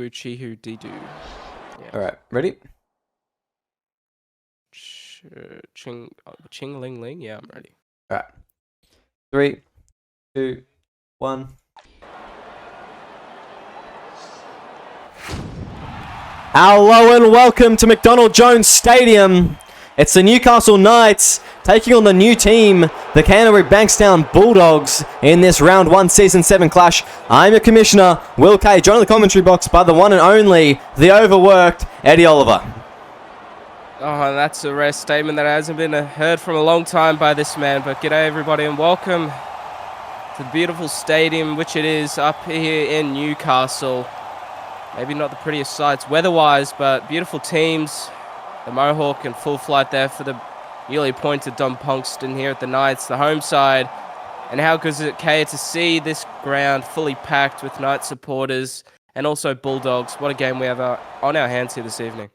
Chihu Didu. Yeah. All right, ready? Ching Ling Ling. Yeah, I'm ready. All right. 3, 2, 1. Hello and welcome to McDonald Jones Stadium. It's the Newcastle Knights taking on the new team, the Canterbury Bankstown Bulldogs, in this round 1 season 7 clash. I'm your commissioner, Will Kay, joined in the commentary box by the one and only, the overworked Eddie Oliver. Oh, that's a rare statement that hasn't been heard from a long time by this man. But g'day everybody and welcome to the beautiful stadium, which it is up here in Newcastle. Maybe not the prettiest sights weather-wise, but beautiful teams. The Mohawk in full flight there for the newly appointed Dom Punxton here at the Knights, the home side. And how good is it, Kay, to see this ground fully packed with Knights supporters and also Bulldogs. What a game we have on our hands here this evening.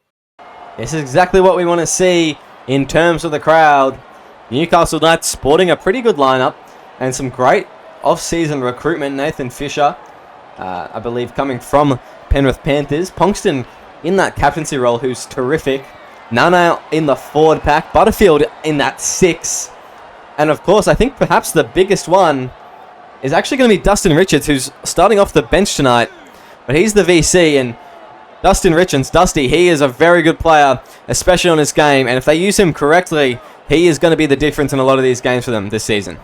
This is exactly what we want to see in terms of the crowd. Newcastle Knights sporting a pretty good lineup and some great off-season recruitment. Nathan Fisher, I believe, coming from Penrith Panthers. Punxton in that captaincy role, who's terrific. Nana in the forward pack. Butterfield in that 6. And of course, I think perhaps the biggest one is actually going to be Dustin Richards, who's starting off the bench tonight. But he's the VC, and Dustin Richards, Dusty, he is a very good player, especially on his game. And if they use him correctly, he is going to be the difference in a lot of these games for them this season.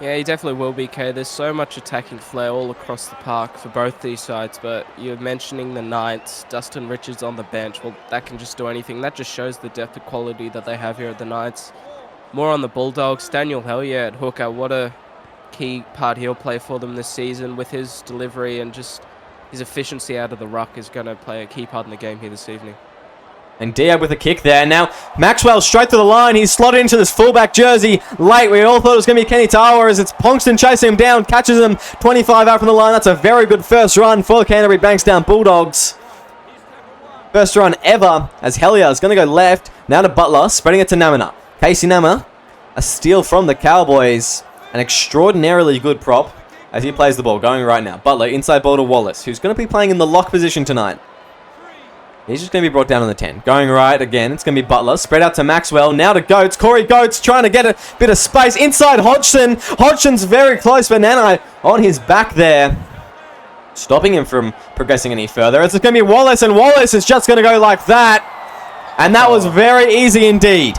Yeah, he definitely will be, Kay. There's so much attacking flair all across the park for both these sides, but you're mentioning the Knights, Dustin Richards on the bench. Well, that can just do anything. That just shows the depth of quality that they have here at the Knights. More on the Bulldogs. Daniel Hellier at hooker. What a key part he'll play for them this season with his delivery, and just his efficiency out of the ruck is going to play a key part in the game here this evening. And Diab with a kick there. Now, Maxwell straight to the line. He's slotted into this fullback jersey late. We all thought it was going to be Kenny Tawa, as it's Punxton chasing him down, catches him 25 out from the line. That's a very good first run for Canterbury Bankstown Bulldogs. First run ever, as Hellier is going to go left. Now to Butler, spreading it to Namina. Casey Nama, a steal from the Cowboys. An extraordinarily good prop as he plays the ball, going right now. Butler, inside ball to Wallace, who's going to be playing in the lock position tonight. He's just going to be brought down on the 10. Going right again. It's going to be Butler. Spread out to Maxwell. Now to Goats. Corey Goats trying to get a bit of space. Inside Hodgson. Hodgson's very close, but Nanai on his back there, stopping him from progressing any further. It's going to be Wallace, and Wallace is just going to go like that. And that was very easy indeed.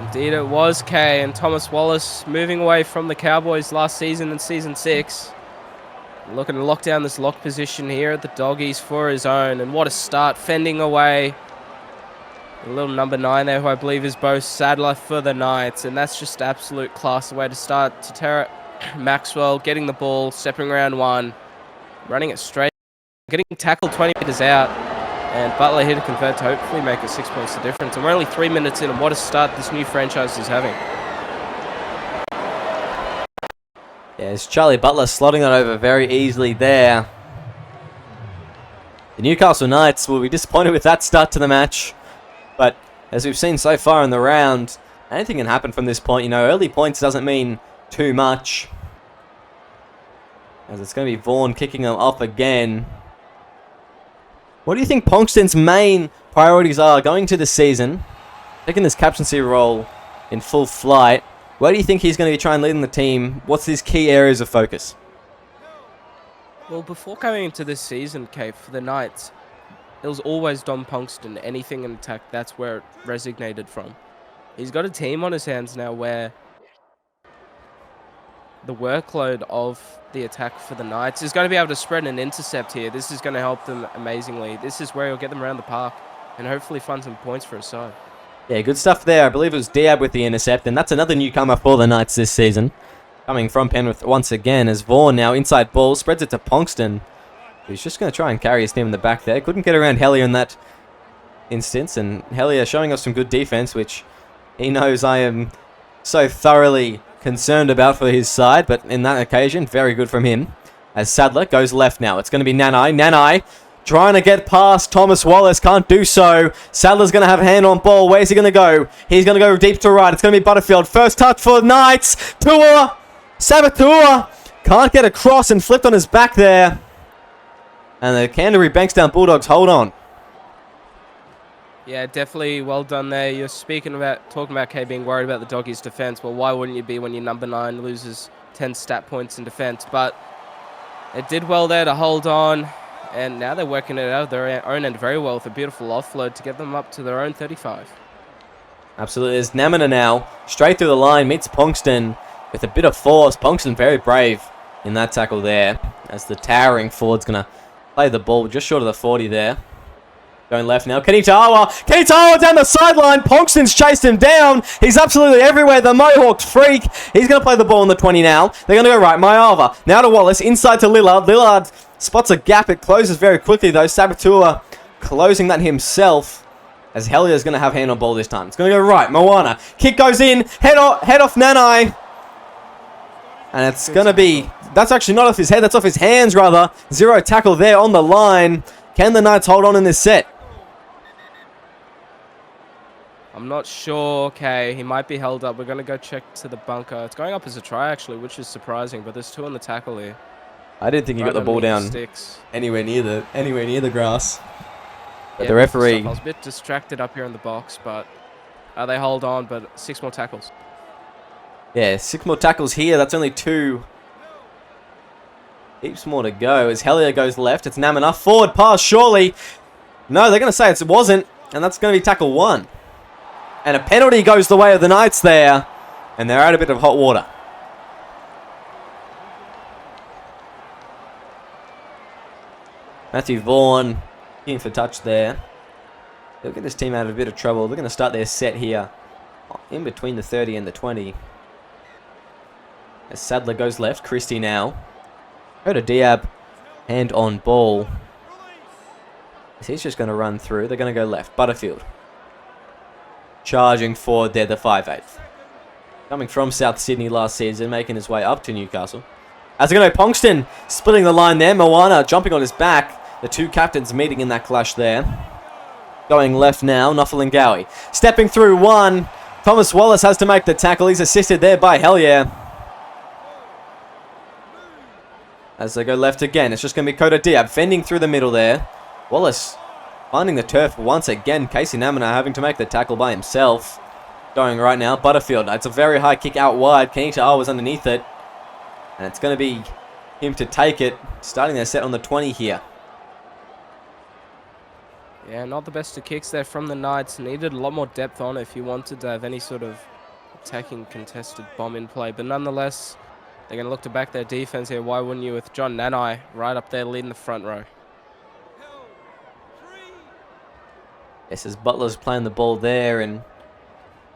Indeed it was, Kay. And Thomas Wallace moving away from the Cowboys last season in Season 6. Looking to lock down this lock position here at the Doggies for his own. And what a start, fending away a little number 9 there, who I believe is Bo Sadler for the Knights. And that's just absolute class, the way to start. To Tara Maxwell getting the ball, stepping around 1, running it straight, getting tackled 20 metres out. And Butler here to convert to hopefully make it 6 points the difference. And we're only 3 minutes in, and what a start this new franchise is having. Yeah, it's Charlie Butler slotting that over very easily there. The Newcastle Knights will be disappointed with that start to the match. But as we've seen so far in the round, anything can happen from this point. You know, early points doesn't mean too much, as it's going to be Vaughan kicking them off again. What do you think Punxton's main priorities are going to the season? Taking this captaincy role in full flight. Where do you think he's going to be trying leading the team? What's his key areas of focus? Well, before coming into this season, Kay, for the Knights, it was always Dom Punxton. Anything in attack, that's where it resignated from. He's got a team on his hands now where the workload of the attack for the Knights is going to be able to spread an intercept here. This is going to help them amazingly. This is where he'll get them around the park and hopefully find some points for his side. Yeah, good stuff there. I believe it was Diab with the intercept, and that's another newcomer for the Knights this season. Coming from Penrith once again, as Vaughan now inside ball, spreads it to Punxton. He's just going to try and carry his team in the back there. Couldn't get around Hellier in that instance, and Hellier showing us some good defense, which he knows I am so thoroughly concerned about for his side, but in that occasion, very good from him. As Sadler goes left now. It's going to be Nanai. Nanai trying to get past Thomas Wallace, can't do so. Sadler's going to have a hand on ball. Where's he going to go? He's going to go deep to right. It's going to be Butterfield. First touch for Knights. Tua, Sabatua Can't get across and flipped on his back there. And the Canterbury Bankstown Bulldogs hold on. Yeah, definitely well done there. You're talking about Kay being worried about the Doggies' defence. Well, why wouldn't you be when your number 9 loses 10 stat points in defence? But it did well there to hold on. And now they're working it out of their own end very well with a beautiful offload to get them up to their own 35. Absolutely. There's Namina now. Straight through the line. Meets Ponkston with a bit of force. Ponkston very brave in that tackle there. As the towering forward's going to play the ball just short of the 40 there. Going left now. Kenny Tawa down the sideline. Ponkston's chased him down. He's absolutely everywhere. The Mohawks freak. He's going to play the ball on the 20 now. They're going to go right. Mayava. Now to Wallace. Inside to Lillard. Lillard spots a gap. It closes very quickly though. Sabatua closing that himself. As Hellier's going to have hand on ball this time. It's going to go right. Moana. Kick goes in. Head off Nanai. And it's going to be... That's actually not off his head. That's off his hands rather. 0 tackle there on the line. Can the Knights hold on in this set? I'm not sure. Okay, he might be held up. We're going to go check to the bunker. It's going up as a try, actually, which is surprising. But there's 2 on the tackle here. I didn't think he got the ball down anywhere near the grass. But the referee... I was a bit distracted up here in the box, but they hold on. But 6 more tackles. Yeah, 6 more tackles here. That's only 2. Heaps more to go as Hellier goes left. It's Namina. Forward pass, surely. No, they're going to say it wasn't. And that's going to be tackle 1. And a penalty goes the way of the Knights there. And they're out a bit of hot water. Matthew Vaughan looking for touch there. They'll get this team out of a bit of trouble. They're going to start their set here in between the 30 and the 20. As Sadler goes left. Christie now. Go to Diab. Hand on ball. He's just going to run through. They're going to go left. Butterfield. Charging forward there, the 5'8". Coming from South Sydney last season, making his way up to Newcastle. As they're going to Ponkston, splitting the line there. Moana jumping on his back. The 2 captains meeting in that clash there. Going left now, Nuffelingawi. Stepping through 1. Thomas Wallace has to make the tackle. He's assisted there by Hellier. As they go left again, it's just going to be Kota Diab fending through the middle there. Wallace finding the turf once again. Casey Namina having to make the tackle by himself. Going right now, Butterfield. It's a very high kick out wide. Kenita was underneath it. And it's going to be him to take it. Starting their set on the 20 here. Yeah, not the best of kicks there from the Knights. Needed a lot more depth on it if you wanted to have any sort of attacking contested bomb in play. But nonetheless, they're going to look to back their defense here. Why wouldn't you with John Nanai right up there leading the front row? Yes, as Butler's playing the ball there, and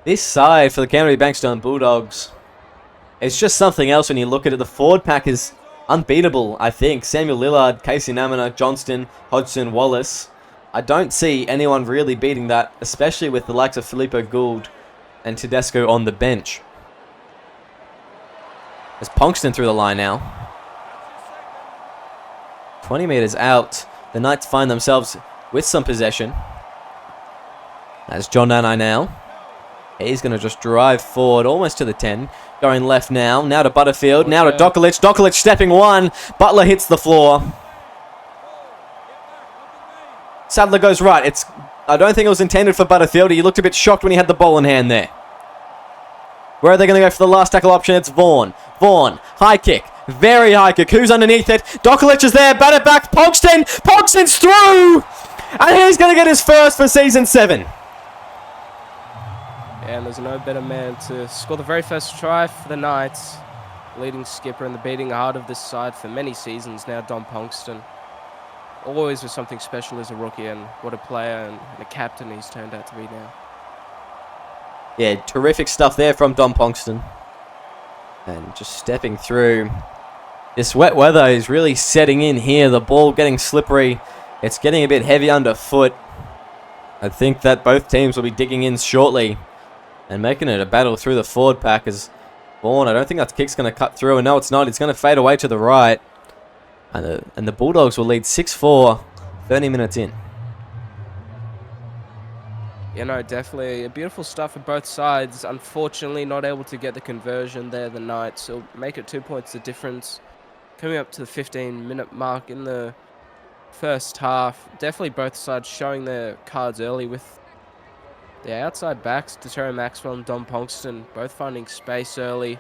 this side for the Canterbury Bankstown Bulldogs, it's just something else when you look at it. The forward pack is unbeatable, I think. Samuel Lillard, Casey Namina, Johnston, Hodgson, Wallace. I don't see anyone really beating that, especially with the likes of Filippo Gould and Tedesco on the bench. There's Ponkston through the line now. 20 metres out. The Knights find themselves with some possession. That's John Nanai now. He's going to just drive forward almost to the 10. Going left now. Now to Butterfield. Now to Dokalic. Dokalic stepping 1. Butler hits the floor. Sadler goes right. I don't think it was intended for Butterfield. He looked a bit shocked when he had the ball in hand there. Where are they going to go for the last tackle option? It's Vaughan. Vaughan. High kick. Very high kick. Who's underneath it? Dokalic is there. Bat it back. Ponkston. Ponkston's through. And he's going to get his first for season 7. And there's no better man to score the very first try for the Knights. Leading skipper and the beating heart of this side for many seasons now, Dom Ponkston. Always was something special as a rookie, and what a player and a captain he's turned out to be now. Yeah, terrific stuff there from Dom Ponkston. And just stepping through. This wet weather is really setting in here. The ball getting slippery. It's getting a bit heavy underfoot. I think that both teams will be digging in shortly and making it a battle through the forward pack as Vaughan. I don't think that kick's going to cut through. And no, it's not. It's going to fade away to the right. And the Bulldogs will lead 6-4, 30 minutes in. You know, definitely beautiful stuff for both sides. Unfortunately, not able to get the conversion there, the Knights. So make it 2 points the difference. coming up to the 15-minute mark in the first half. Definitely both sides showing their cards early with the outside backs, Deterra Maxwell and Dom Ponkston, both finding space early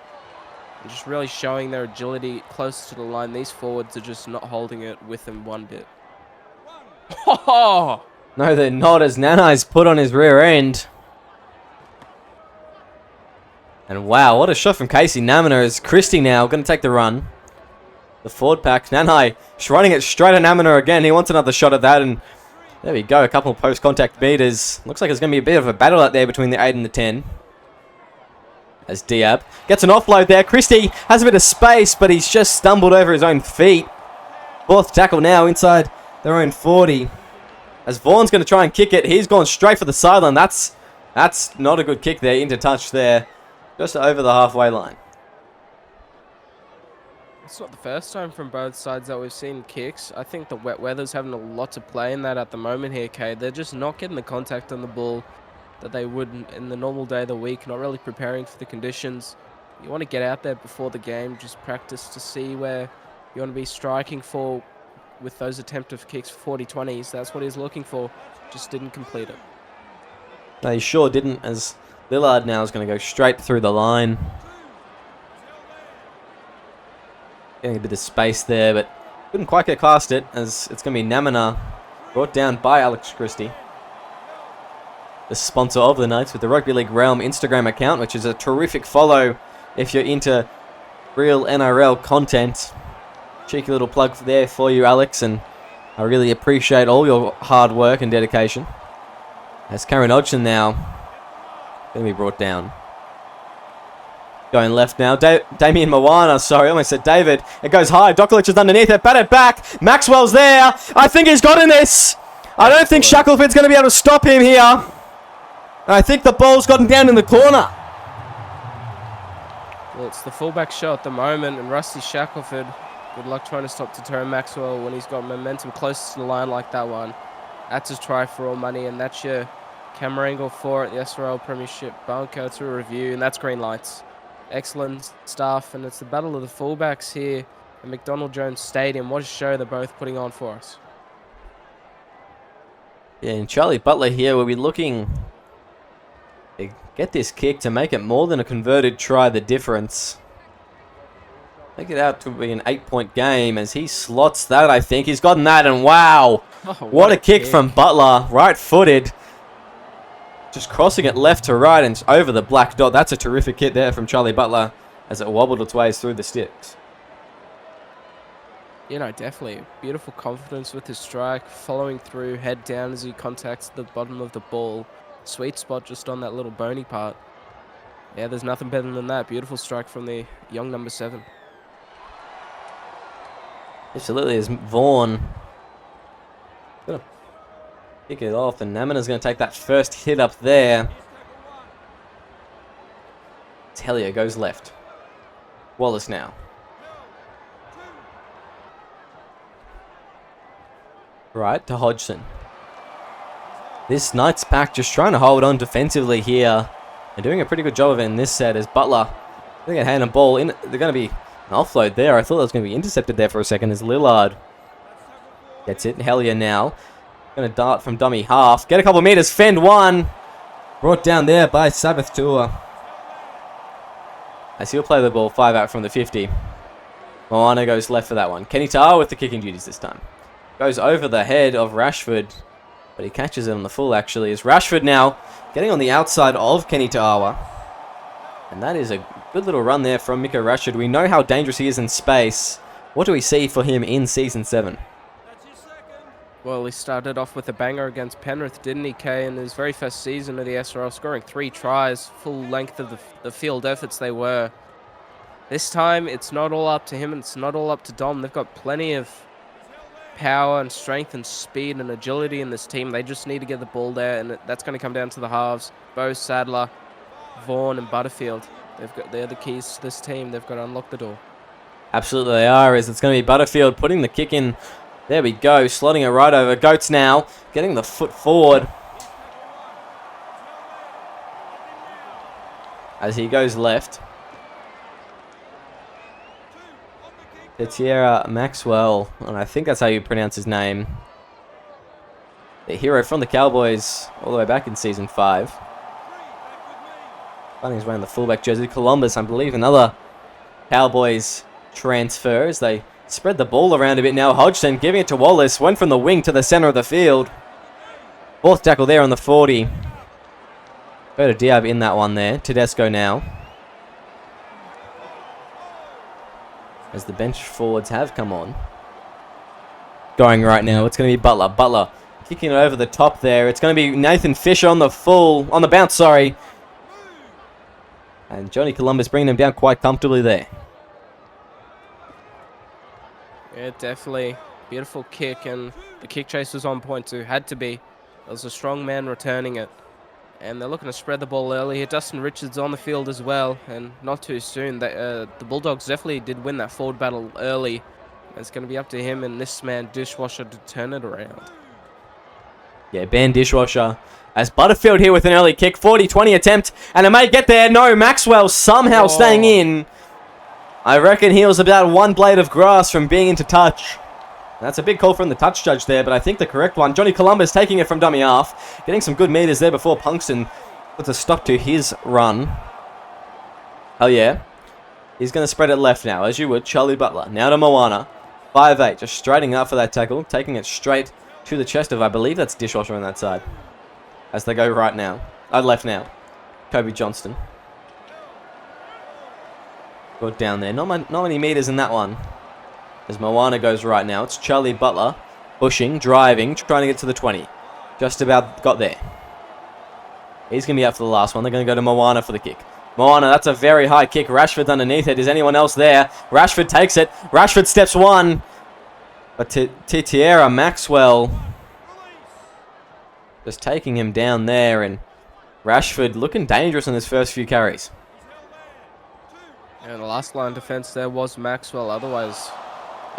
and just really showing their agility close to the line. These forwards are just not holding it with them one bit. Oh! No, they're not, as Nanai's put on his rear end. And wow, what a shot from Casey Namina, as Christie now going to take the run. The forward pack, Nanai running it straight at Namina again. He wants another shot at that, and there we go. A couple of post-contact meters. Looks like it's going to be a bit of a battle out there between the 8 and the 10. As Diab gets an offload there. Christie has a bit of space, but he's just stumbled over his own feet. Fourth tackle now inside their own 40. As Vaughan's going to try and kick it. He's gone straight for the sideline. That's not a good kick there. Into touch there. Just over the halfway line. It's not the first time from both sides that we've seen kicks. I think the wet weather's having a lot to play in that at the moment here, Kay. They're just not getting the contact on the ball that they would in the normal day of the week, not really preparing for the conditions. You want to get out there before the game, just practice to see where you want to be striking for with those attempted kicks for 40-20s. That's what he's looking for. Just didn't complete it. No, he sure didn't, as Lillard now is going to go straight through the line. Getting a bit of space there, but couldn't quite get past it, as it's going to be Namina, brought down by Alex Christie. The sponsor of the Knights with the Rugby League Realm Instagram account, which is a terrific follow if you're into real NRL content. Cheeky little plug there for you, Alex, and I really appreciate all your hard work and dedication. As Karen Hodgson now going to be brought down. Going left now. Damien Moana, sorry, I almost said David. It goes high. Dokulich is underneath it. Batted back. Maxwell's there. I think he's got in this. I don't think Shackelford's going to be able to stop him here. And I think the ball's gotten down in the corner. Well, it's the fullback show at the moment, and Rusty Shackelford, good luck trying to stop Deterra Maxwell when he's got momentum close to the line like that one. That's his try for all money, and that's your camera angle for it. The SRL Premiership bunker to a review, and that's green lights. Excellent stuff, and it's the battle of the fullbacks here at McDonald Jones Stadium. What a show they're both putting on for us. Yeah, and Charlie Butler here will be looking to get this kick to make it more than a converted try, the difference. Make it out to be an 8-point game as he slots that, I think. He's gotten that, and wow, what a kick from Butler, right-footed. Just crossing it left to right and over the black dot. That's a terrific hit there from Charlie Butler as it wobbled its way through the sticks. You know, definitely. Beautiful confidence with his strike. Following through, head down as he contacts the bottom of the ball. Sweet spot just on that little bony part. Yeah, there's nothing better than that. Beautiful strike from the young number 7. Absolutely, as Vaughan gonna kick it off, and Namina's going to take that first hit up there. Tellier goes left. Wallace now. Right to Hodgson. This Knights pack just trying to hold on defensively here. They're doing a pretty good job of it in this set as Butler, they're going to hand a ball in. They're going to be an offload there. I thought that was going to be intercepted there for a second as Lillard gets it. Hellier now. Going to dart from dummy half. Get a couple of meters. Fend one. Brought down there by Sabbath Tour. As he'll play the ball 5 out from the 50. Moana goes left for that one. Kenny Ta'a with the kicking duties this time. Goes over the head of Rashford. But he catches it on the full actually. As Rashford now getting on the outside of Kenny Ta'awa. And that is a good little run there from Miko Rashford. We know how dangerous he is in space. What do we see for him in Season 7? Well, he started off with a banger against Penrith, didn't he, Kay? In his very first season of the SRL, scoring 3 tries, full length of the field efforts they were. This time, it's not all up to him, and it's not all up to Dom. They've got plenty of power and strength and speed and agility in this team. They just need to get the ball there, and that's going to come down to the halves. Bo, Sadler, Vaughan, and Butterfield. They're the keys to this team. They've got to unlock the door. Absolutely they are, as it's going to be Butterfield putting the kick in. There we go, slotting it right over. Goats now, getting the foot forward. As he goes left. Tierra Maxwell, and I think that's how you pronounce his name. The hero from the Cowboys all the way back in Season 5. Finding his way in the fullback jersey. Columbus, I believe, another Cowboys transfer as they spread the ball around a bit now. Hodgson giving it to Wallace. Went from the wing to the center of the field. Fourth tackle there on the 40. Go to Diab in that one there. Tedesco now. As the bench forwards have come on. Going right now, it's going to be Butler. Butler kicking it over the top there. It's going to be Nathan Fisher on the bounce, sorry. And Johnny Columbus bringing him down quite comfortably there. Yeah, definitely. Beautiful kick, and the kick chase was on point too. Had to be. There was a strong man returning it. And they're looking to spread the ball early. Dustin Richards on the field as well, and not too soon. The Bulldogs definitely did win that forward battle early. It's going to be up to him and this man, Dishwasher, to turn it around. Yeah, Ben Dishwasher. As Butterfield here with an early kick. 40-20 attempt, and it may get there. No, Maxwell somehow staying in. I reckon he was about one blade of grass from being into touch. That's a big call from the touch judge there, but I think the correct one. Johnny Columbus taking it from dummy half. Getting some good meters there before Punxton puts a stop to his run. Hell yeah. He's going to spread it left now, as you would. Charlie Butler. Now to Moana. 5'8", just straightening up for that tackle. Taking it straight to the chest of, I believe that's Dishwasher on that side. As they go right now. Left now. Kobe Johnston. Got down there. Not many meters in that one. As Moana goes right now, it's Charlie Butler pushing, driving, trying to get to the 20. Just about got there. He's going to be up for the last one. They're going to go to Moana for the kick. Moana, that's a very high kick. Rashford's underneath it. Is anyone else there? Rashford takes it. Rashford steps one. But Tierra Maxwell just taking him down there. And Rashford looking dangerous in his first few carries. And the last line defense there was Maxwell. Otherwise...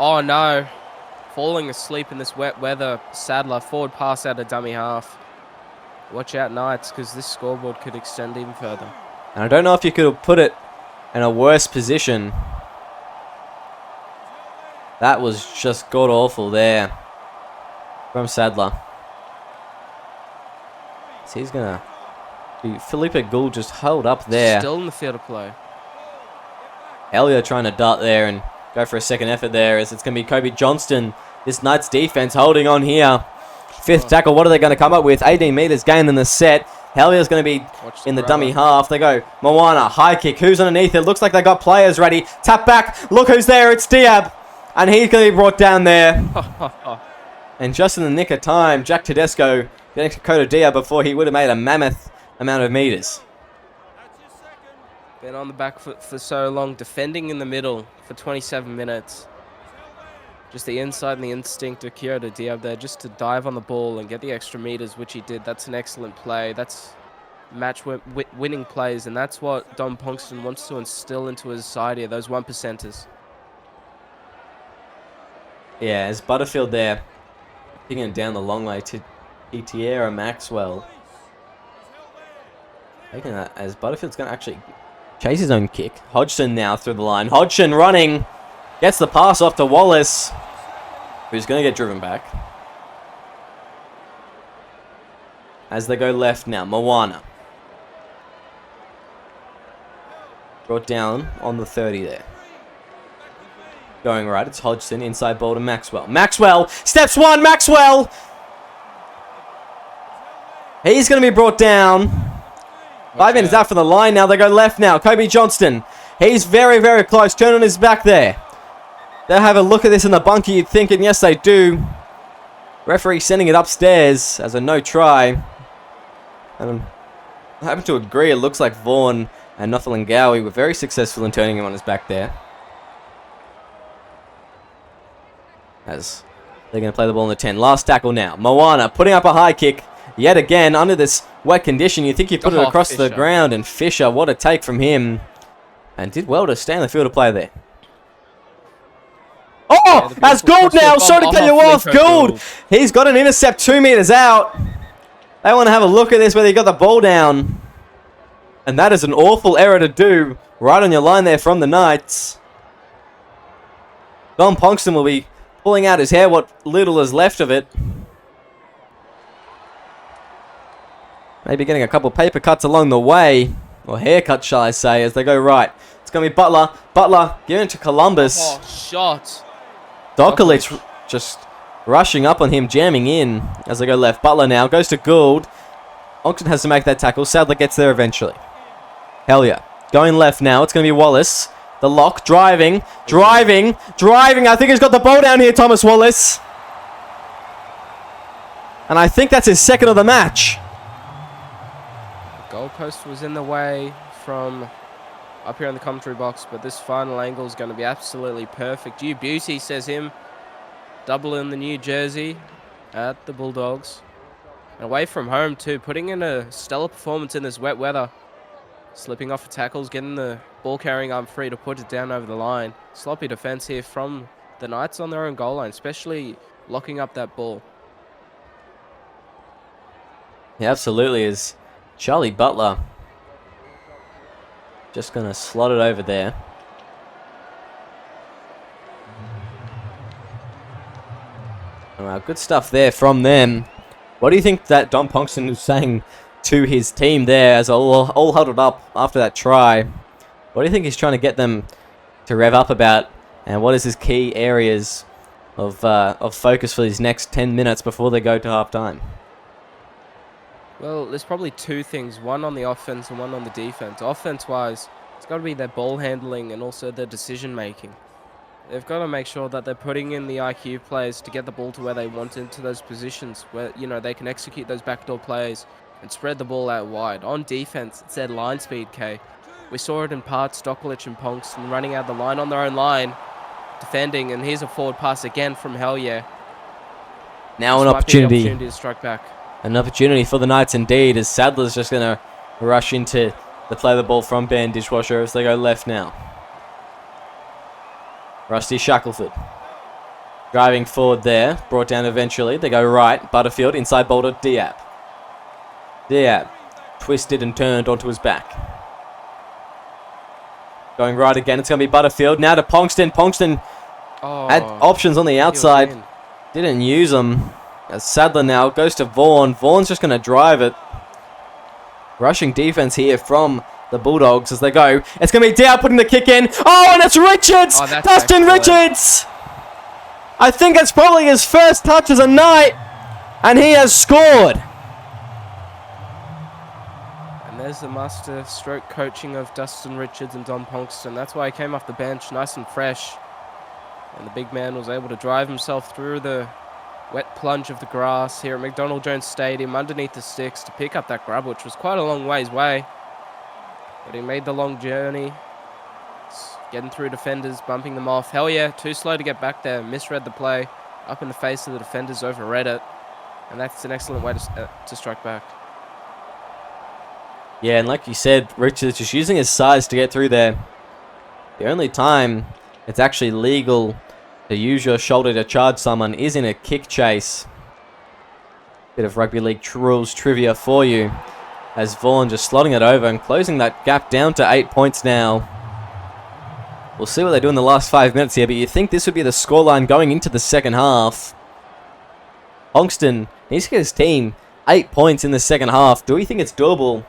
Oh no, falling asleep in this wet weather. Sadler, forward pass out of dummy half. Watch out, Knights, because this scoreboard could extend even further. And I don't know if you could have put it in a worse position. That was just god-awful there from Sadler. So he's going to be Felipe Gould just held up there. Still in the field of play. Elliot trying to dart there and go for a second effort there, as it's going to be Kobe Johnston. This Knights defense holding on here. Fifth tackle, what are they going to come up with? 18 meters gained in the set. Hellier's going to be in the dummy half. They go Moana, high kick. Who's underneath it? Looks like they got players ready. Tap back. Look who's there. It's Diab. And he's going to be brought down there. And just in the nick of time, Jack Tedesco getting to Coda Diab before he would have made a mammoth amount of meters. Been on the back foot for so long, defending in the middle for 27 minutes. Just the inside and the instinct of Kyoto Diab there, just to dive on the ball and get the extra meters, which he did. That's an excellent play. That's match-winning plays, and that's what Dom Punxton wants to instill into his side here, those 1%ers. Yeah, as Butterfield there, kicking it down the long way to Tierra Maxwell. Taking that as Butterfield's going to actually chase his own kick. Hodgson now through the line. Hodgson running. Gets the pass off to Wallace, who's going to get driven back. As they go left now, Moana. Brought down on the 30 there. Going right, it's Hodgson. Inside ball to Maxwell. Maxwell! Steps one, Maxwell! He's going to be brought down. 5 minutes out from the line now. They go left now. Kobe Johnston. He's very, very close. Turn on his back there. They'll have a look at this in the bunker, you'd think, and yes, they do. Referee sending it upstairs as a no try. And I happen to agree, it looks like Vaughan and Nothalingawi were very successful in turning him on his back there. As they're going to play the ball in the 10. Last tackle now. Moana putting up a high kick. Yet again, under this wet condition, you think you put it across the ground, and Fisher, what a take from him. And did well to stay in the field of play there. Oh, as Gould now, sorry to cut you off, Gould. He's got an intercept 2 meters out. They want to have a look at this where he got the ball down. And that is an awful error to do right on your line there from the Knights. Don Ponkston will be pulling out his hair, what little is left of it. Maybe getting a couple paper cuts along the way. Or haircuts, shall I say, as they go right. It's going to be Butler. Butler giving it to Columbus. Oh, shot. Dokalic just rushing up on him, jamming in as they go left. Butler now goes to Gould. Oxton has to make that tackle. Sadler gets there eventually. Hellier going left now. It's going to be Wallace. The lock. Driving. I think he's got the ball down here, Thomas Wallace. And I think that's his second of the match. The goalpost was in the way from up here in the commentary box, but this final angle is going to be absolutely perfect. You beauty, says him. Double in the new jersey at the Bulldogs. And away from home too, putting in a stellar performance in this wet weather. Slipping off the tackles, getting the ball carrying arm free to put it down over the line. Sloppy defense here from the Knights on their own goal line, especially locking up that ball. Yeah, absolutely is. Charlie Butler just going to slot it over there. Well, good stuff there from them. What do you think that Don Ponkston is saying to his team there as all huddled up after that try? What do you think he's trying to get them to rev up about? And what is his key areas of focus for these next 10 minutes before they go to half-time? Well, there's probably two things, one on the offense and one on the defense. Offense-wise, it's got to be their ball handling and also their decision-making. They've got to make sure that they're putting in the IQ plays to get the ball to where they want into those positions where, you know, they can execute those backdoor plays and spread the ball out wide. On defense, it's their line speed, Kay. We saw it in parts, Dokalic and Ponkston running out the line on their own line, defending, and here's a forward pass again from Hellier. Now an opportunity To strike back. An opportunity for the Knights indeed, as Sadler's just going to rush into the play the ball from Ben Dishwasher as they go left now. Rusty Shackelford driving forward there, brought down eventually. They go right, Butterfield inside Boulder, Diab. Diab twisted and turned onto his back. Going right again, it's going to be Butterfield. Now to Ponkston. Ponkston had options on the outside, didn't use them. As Sadler now goes to Vaughan. Vaughan's just going to drive it. Rushing defense here from the Bulldogs as they go. It's going to be Dow putting the kick in. Oh, and it's Richards! Dustin Richards! I think it's probably his first touch as a Knight, and he has scored. And there's the master stroke coaching of Dustin Richards and Don Ponkston. That's why he came off the bench nice and fresh. And the big man was able to drive himself through the wet plunge of the grass here at McDonald Jones Stadium underneath the sticks to pick up that grab, which was quite a long ways away. But he made the long journey, getting through defenders, bumping them off. Hell yeah, too slow to get back there. Misread the play, up in the face of the defenders, overread it. And that's an excellent way to strike back. Yeah, and like you said, Richards just using his size to get through there. The only time it's actually legal to use your shoulder to charge someone is in a kick chase. Bit of rugby league rules trivia for you. As Vaughan just slotting it over and closing that gap down to 8 points now. We'll see what they do in the last 5 minutes here, but you think this would be the scoreline going into the second half. Ponkston needs to get his team 8 points in the second half. Do we think it's doable,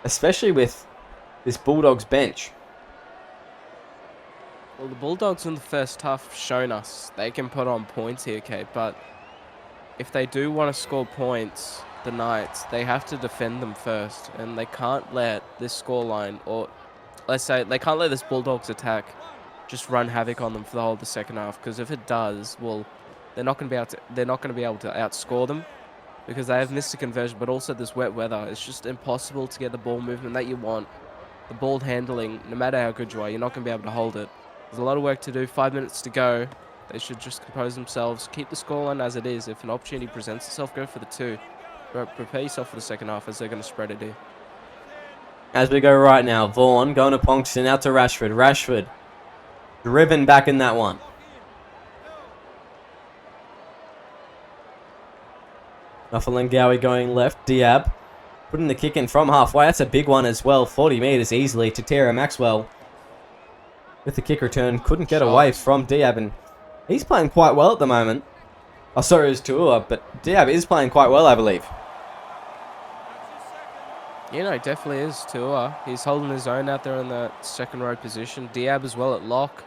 especially with this Bulldogs bench? Well, the Bulldogs in the first half have shown us they can put on points here, Kate, but if they do want to score points, the Knights, they have to defend them first, and they can't let this scoreline, or let's say they can't let this Bulldogs attack just run havoc on them for the whole of the second half, because if it does, well, they're not going to be able to outscore them because they have missed a conversion, but also this wet weather. It's just impossible to get the ball movement that you want. The ball handling, no matter how good you are, you're not going to be able to hold it. There's a lot of work to do, 5 minutes to go. They should just compose themselves, keep the scoreline as it is. If an opportunity presents itself, go for the 2. But prepare yourself for the second half as they're going to spread it here. As we go right now, Vaughan going to Ponkston, out to Rashford. Rashford driven back in that one. Nuffalingawi going left. Diab putting the kick in from halfway. That's a big one as well. 40 metres easily to Tara Maxwell. With the kick return, couldn't get away from Diab, and He's playing quite well at the moment. Oh, sorry, it was Tua, but Diab is playing quite well, I believe. You know, definitely is Tua. He's holding his own out there in that second row position. Diab as well at lock.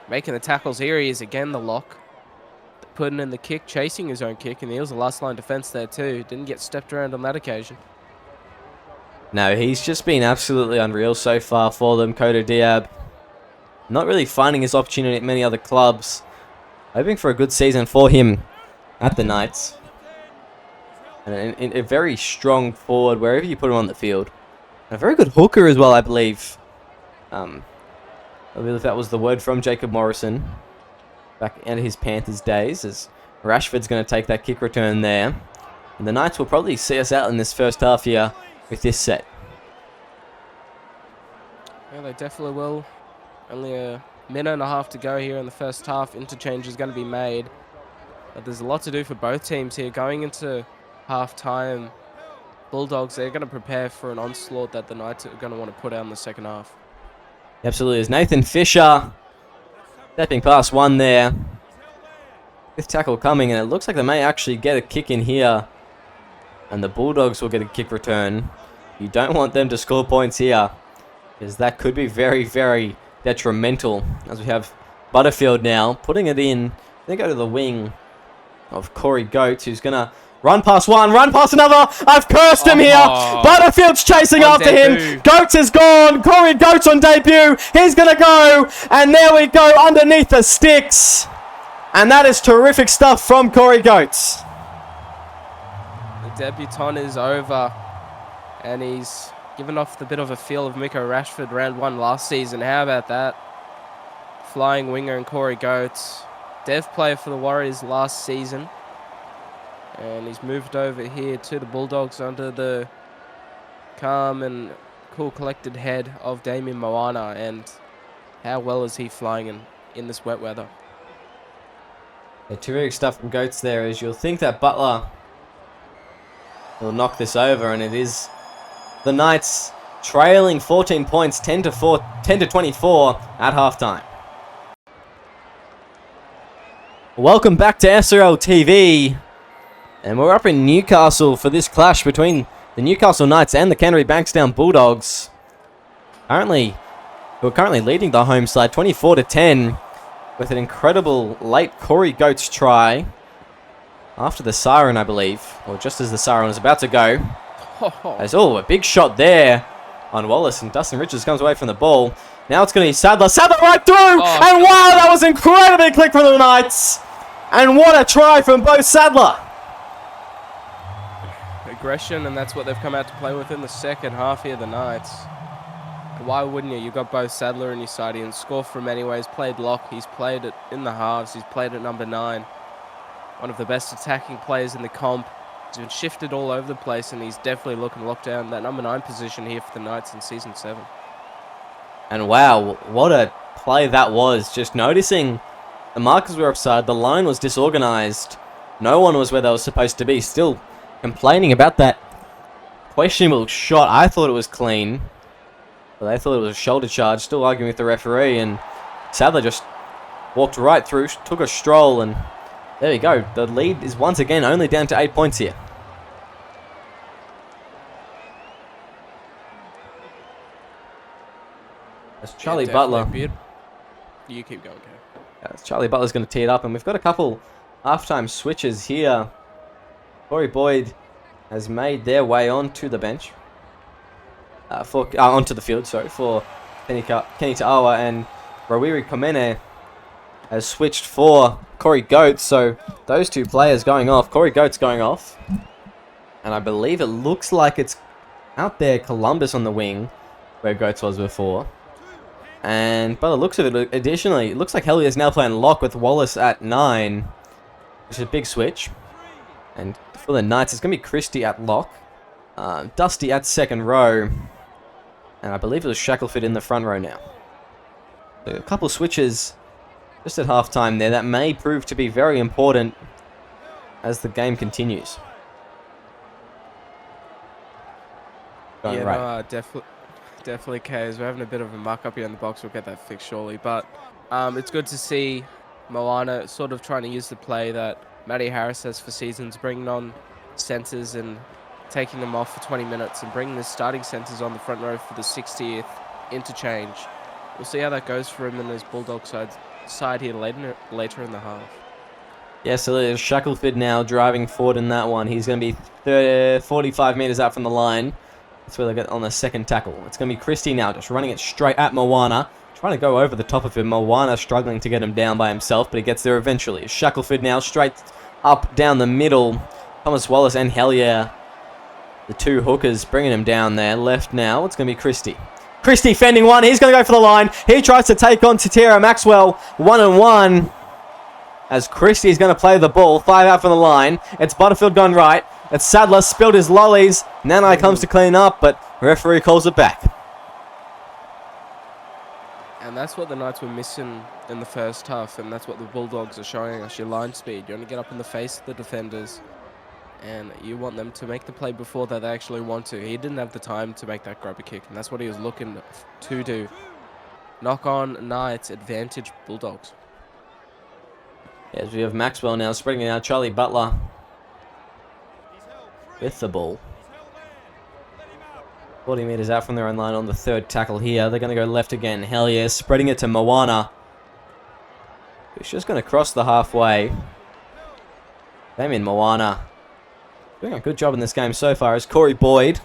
Making the tackles here. He is again the lock. Putting in the kick, chasing his own kick, and he was the last line defense there too. Didn't get stepped around on that occasion. No, he's just been absolutely unreal so far for them, Kodo Diab. Not really finding his opportunity at many other clubs. Hoping for a good season for him at the Knights. And a very strong forward wherever you put him on the field. And a very good hooker as well, I believe. I believe that was the word from Jacob Morrison back in his Panthers days, as Rashford's going to take that kick return there. And the Knights will probably see us out in this first half here with this set. Yeah, they definitely will. Only a minute and a half to go here in the first half. Interchange is going to be made. But there's a lot to do for both teams here. Going into half-time, Bulldogs, they're going to prepare for an onslaught that the Knights are going to want to put out in the second half. Absolutely. Is Nathan Fisher stepping past one there. Fifth tackle coming, and it looks like they may actually get a kick in here. And the Bulldogs will get a kick return. You don't want them to score points here, because that could be very, very detrimental. As we have Butterfield now putting it in. They go to the wing of Corey Goetz, who's going to run past one, run past another. I've cursed him here. Butterfield's chasing after him. Goetz is gone. Corey Goetz on debut. He's going to go. And there we go, underneath the sticks. And that is terrific stuff from Corey Goetz. The debutant is over. And he's given off the bit of a feel of Miko Rashford round one last season. How about that? Flying winger and Corey Goetz. Dev player for the Warriors last season. And he's moved over here to the Bulldogs under the calm and cool collected head of Damien Moana. And how well is he flying in this wet weather? Yeah, terrific stuff from Goetz there, as you'll think that Butler will knock this over, and it is the Knights trailing 14 points, 10 to 24 at halftime. Welcome back to SRL TV, and we're up in Newcastle for this clash between the Newcastle Knights and the Canterbury Bankstown Bulldogs. Who are currently leading the home side 24 to 10 with an incredible late Corey Goetz try after the siren, I believe, or just as the siren was about to go. As a big shot there on Wallace, and Dustin Richards comes away from the ball. Now it's going to be Sadler. Sadler right through, and wow, that was incredibly quick from the Knights. And what a try from Bo Sadler. Aggression, and that's what they've come out to play with in the second half here, the Knights. And why wouldn't you? You've got Bo Sadler in your side. He can score from anywhere. He's played lock. He's played it in the halves. He's played at number 9. One of the best attacking players in the comp. He's been shifted all over the place, and he's definitely looking locked down that number 9 position here for the Knights in Season 7. And wow, what a play that was. Just noticing the markers were offside. The line was disorganized. No one was where they were supposed to be. Still complaining about that questionable shot. I thought it was clean, but they thought it was a shoulder charge. Still arguing with the referee, and Sadler just walked right through, took a stroll, and there we go. The lead is once again only down to 8 points here. That's Charlie Butler. You keep going, okay. Charlie Butler's going to tee it up, and we've got a couple halftime switches here. Corey Boyd has made their way onto the bench. Onto the field, sorry, for Kenny Ta'awa, and Rawiri Komene has switched for Corey Goetz. So those two players going off. Corey Goetz going off. And I believe it looks like it's out there Columbus on the wing, where Goetz was before. And by the looks of it, additionally, it looks like Hellier is now playing lock with Wallace at 9, which is a big switch. And for the Knights, it's going to be Christie at lock, Dusty at second row, and I believe it was Shackelford in the front row now. So a couple switches just at halftime there that may prove to be very important as the game continues. Going right. No, definitely, Kaz. We're having a bit of a muck up here in the box. We'll get that fixed shortly. But it's good to see Moana sort of trying to use the play that Matty Harris has for seasons, bringing on centres and taking them off for 20 minutes and bringing the starting centres on the front row for the 60th interchange. We'll see how that goes for him and his Bulldog side here later in the half. Yeah, so there's Shackelford now driving forward in that one. He's going to be 45 metres out from the line. That's where they get on the second tackle. It's going to be Christie now, just running it straight at Moana. Trying to go over the top of him. Moana struggling to get him down by himself, but he gets there eventually. Shackelford now straight up down the middle. Thomas Wallace and Hellier, the two hookers, bringing him down there. Left now, it's going to be Christie. Christie fending one. He's going to go for the line. He tries to take on Titera Maxwell. 1-on-1. As Christie's going to play the ball. 5 out from the line. It's Butterfield gone right. It's Sadler spilled his lollies. Nanai comes to clean up, but referee calls it back. And that's what the Knights were missing in the first half, and that's what the Bulldogs are showing us. Your line speed. You want to get up in the face of the defenders, and you want them to make the play before that they actually want to. He didn't have the time to make that grubber kick, and that's what he was looking to do. Knock on Knights, advantage Bulldogs. Yes, we have Maxwell now spreading it out. Charlie Butler with the ball. 40 metres out from their own line on the third tackle here. They're going to go left again. Hell yeah, spreading it to Moana. He's just going to cross the halfway. Damien Moana doing a good job in this game so far as Corey Boyd.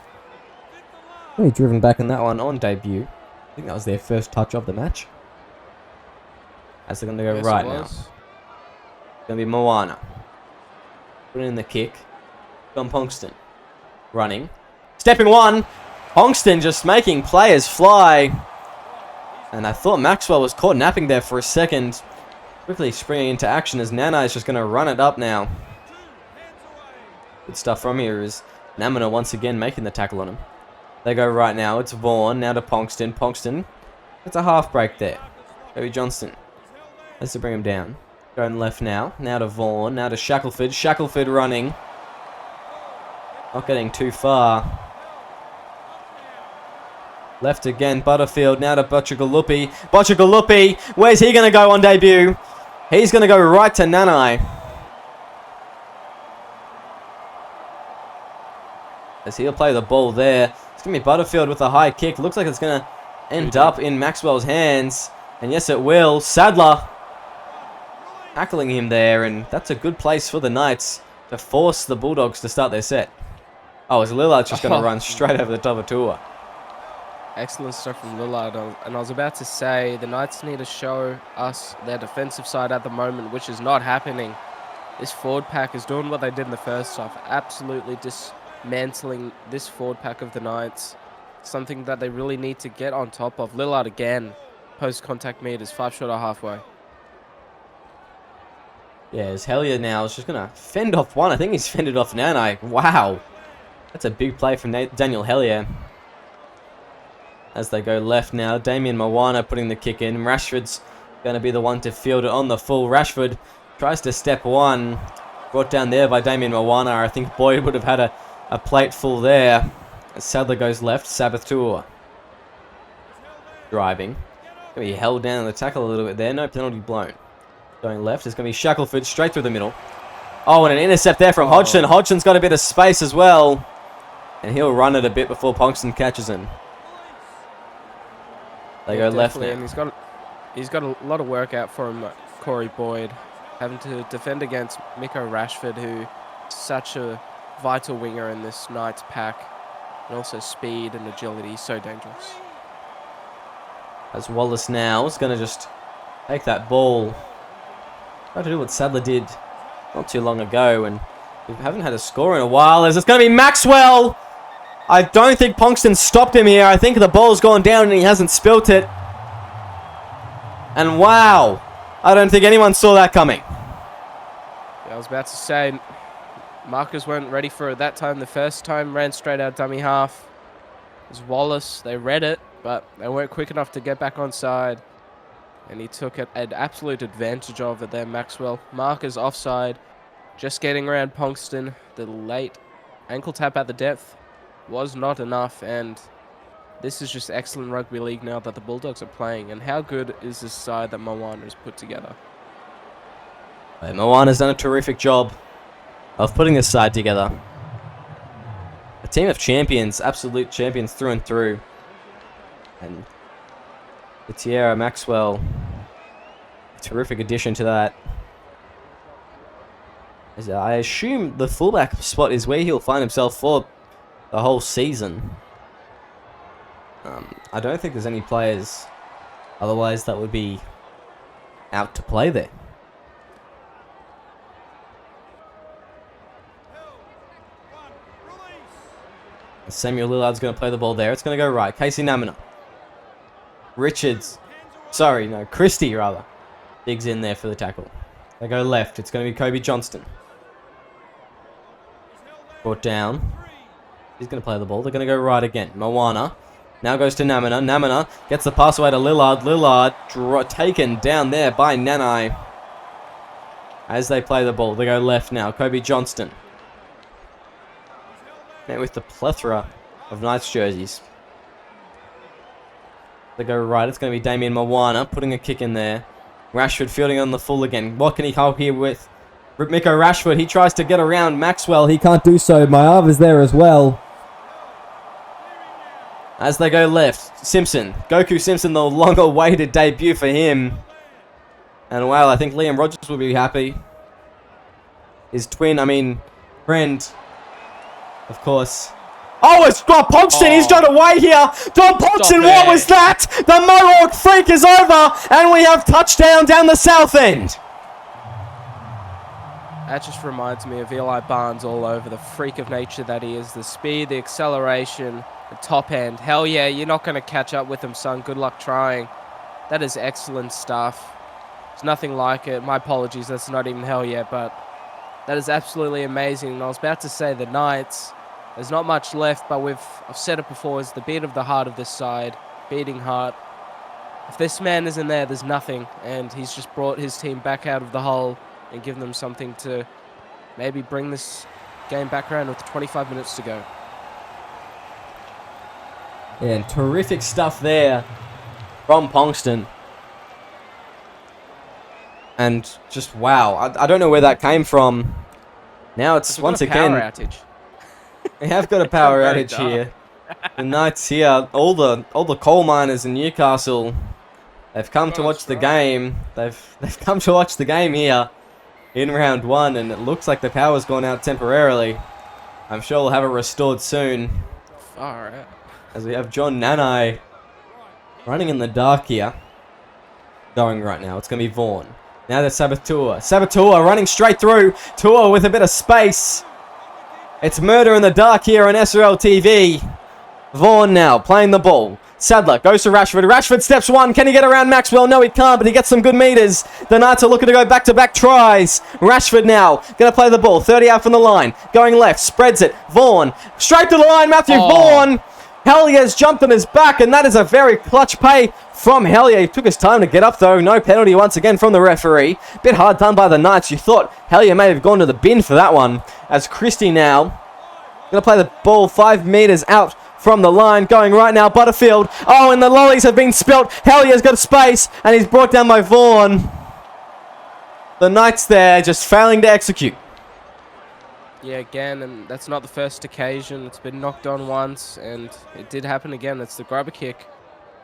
Really driven back in that one on debut. I think that was their first touch of the match. As they're going to go right now. Going to be Moana. Putting in the kick. John Ponkston. Running. Stepping one. Ponkston just making players fly. And I thought Maxwell was caught napping there for a second. Quickly springing into action as Nana is just going to run it up now. Good stuff from here is Namina once again making the tackle on him. They go right now. It's Vaughan. Now to Ponkston. Ponkston. It's a half break there. Toby Johnston. Has to bring him down. Going left now. Now to Vaughan. Now to Shackelford. Shackelford running. Not getting too far. Left again. Butterfield. Now to Butchergalupi. Butchergalupi. Where's he going to go on debut? He's going to go right to Nanai. As he'll play the ball there. It's going to be Butterfield with a high kick. Looks like it's going to end up in Maxwell's hands. And yes, it will. Sadler tackling him there, and that's a good place for the Knights to force the Bulldogs to start their set. Oh, is Lillard's just going to run straight over the top of Tua. Excellent stuff from Lillard. And I was about to say, the Knights need to show us their defensive side at the moment, which is not happening. This forward pack is doing what they did in the first half, absolutely dismantling this forward pack of the Knights. Something that they really need to get on top of. Lillard again, post-contact meters, 5 short of halfway. Yeah, as Hellier now is just going to fend off one. I think he's fended off Nanai. Wow. That's a big play from Daniel Hellier. As they go left now, Damien Moana putting the kick in. Rashford's going to be the one to field it on the full. Rashford tries to step one. Brought down there by Damien Moana. I think Boyd would have had a plate full there. As Sadler goes left, Sabbath Tour. Driving. Going to be held down in the tackle a little bit there. No penalty blown. Going left is going to be Shackelford straight through the middle. Oh, and an intercept there from Hodgson. Hodgson's got a bit of space as well. And he'll run it a bit before Ponkston catches him. They go left now. And he's got a lot of work out for him, Corey Boyd. Having to defend against Miko Rashford, who is such a vital winger in this Knights pack. And also speed and agility. He's so dangerous. As Wallace now is going to just take that ball. Try to do what Sadler did not too long ago, and we haven't had a score in a while. As it's going to be Maxwell. I don't think Ponkston stopped him here. I think the ball's gone down and he hasn't spilt it. And wow, I don't think anyone saw that coming. Yeah, I was about to say, markers weren't ready for it that time. The first time ran straight out dummy half. It was Wallace. They read it, but they weren't quick enough to get back on side. And he took an absolute advantage of it there, Maxwell. Markers offside. Just getting around Ponkston. The late ankle tap at the depth was not enough. And this is just excellent rugby league now that the Bulldogs are playing. And how good is this side that Moana has put together? Moana's done a terrific job of putting this side together. A team of champions, absolute champions through and through. And Tierra Maxwell, a terrific addition to that. As I assume the fullback spot is where he'll find himself for the whole season. I don't think there's any players otherwise that would be out to play there. Samuel Lillard's going to play the ball there. It's going to go right. Casey Namina. Christie rather. Digs in there for the tackle. They go left. It's going to be Kobe Johnston. Brought down. He's going to play the ball. They're going to go right again. Moana. Now goes to Namina. Namina gets the pass away to Lillard. Lillard taken down there by Nanai. As they play the ball, they go left now. Kobe Johnston. Met with the plethora of Knights jerseys. They go right. It's going to be Damien Moana putting a kick in there. Rashford fielding on the full again. What can he help here with? Miko Rashford. He tries to get around Maxwell. He can't do so. Maava's there as well. As they go left, Simpson. Goku Simpson, the long-awaited debut for him. And wow, I think Liam Rogers will be happy. His friend, of course. Oh, it's got Ponkston. He's got away here. Don Ponkston, what was that? The Mohawk freak is over, and we have touchdown down the south end. That just reminds me of Eli Barnes all over, the freak of nature that he is. The speed, the acceleration, the top end. Hell yeah, you're not going to catch up with him, son. Good luck trying. That is excellent stuff. There's nothing like it. My apologies, that's not even hell yeah, but that is absolutely amazing. And I was about to say the Knights, there's not much left, but I've said it before, is the beat of the heart of this side. Beating heart. If this man isn't there, there's nothing. And he's just brought his team back out of the hole and given them something to maybe bring this game back around with 25 minutes to go. Yeah, and terrific stuff there from Ponkston. And just wow, I don't know where that came from. Now it's once again power outage. We have got a power outage here. The Knights here, all the coal miners in Newcastle, they've come to watch the game. They've come to watch the game here in round one, and it looks like the power's gone out temporarily. I'm sure we'll have it restored soon. Far out. As we have John Nanai running in the dark here. Going right now. It's going to be Vaughan. Now there's Sabatua. Sabatua running straight through. Tua with a bit of space. It's murder in the dark here on SRL TV. Vaughan now playing the ball. Sadler goes to Rashford. Rashford steps one. Can he get around Maxwell? No, he can't, but he gets some good meters. The Knights are looking to go back-to-back tries. Rashford now going to play the ball. 30 out from the line. Going left. Spreads it. Vaughan. Straight to the line. Matthew Vaughan. Hellier's jumped on his back, and that is a very clutch pay from Hellier. He took his time to get up, though. No penalty once again from the referee. Bit hard done by the Knights. You thought Hellier may have gone to the bin for that one. As Christie now going to play the ball 5 meters out from the line. Going right now, Butterfield. Oh, and the lollies have been spilt. Hellier's got space, and he's brought down by Vaughan. The Knights there just failing to execute. Yeah, again, and that's not the first occasion. It's been knocked on once, and it did happen again. It's the grubber kick,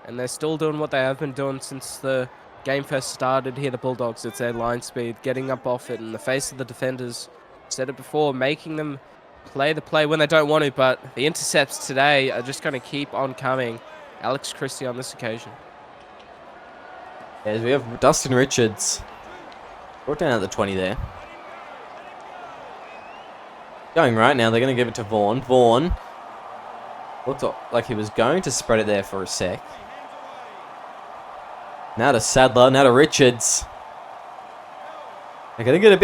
and they're still doing what they have been doing since the game first started here, the Bulldogs. It's their line speed, getting up off it in the face of the defenders. Said it before, making them play the play when they don't want to, but the intercepts today are just going to keep on coming. Alex Christie on this occasion. As we have Dustin Richards brought down at the 20 there. Going right now, they're going to give it to Vaughan. Vaughan looked like he was going to spread it there for a sec. Now to Sadler, now to Richards. They're going to get a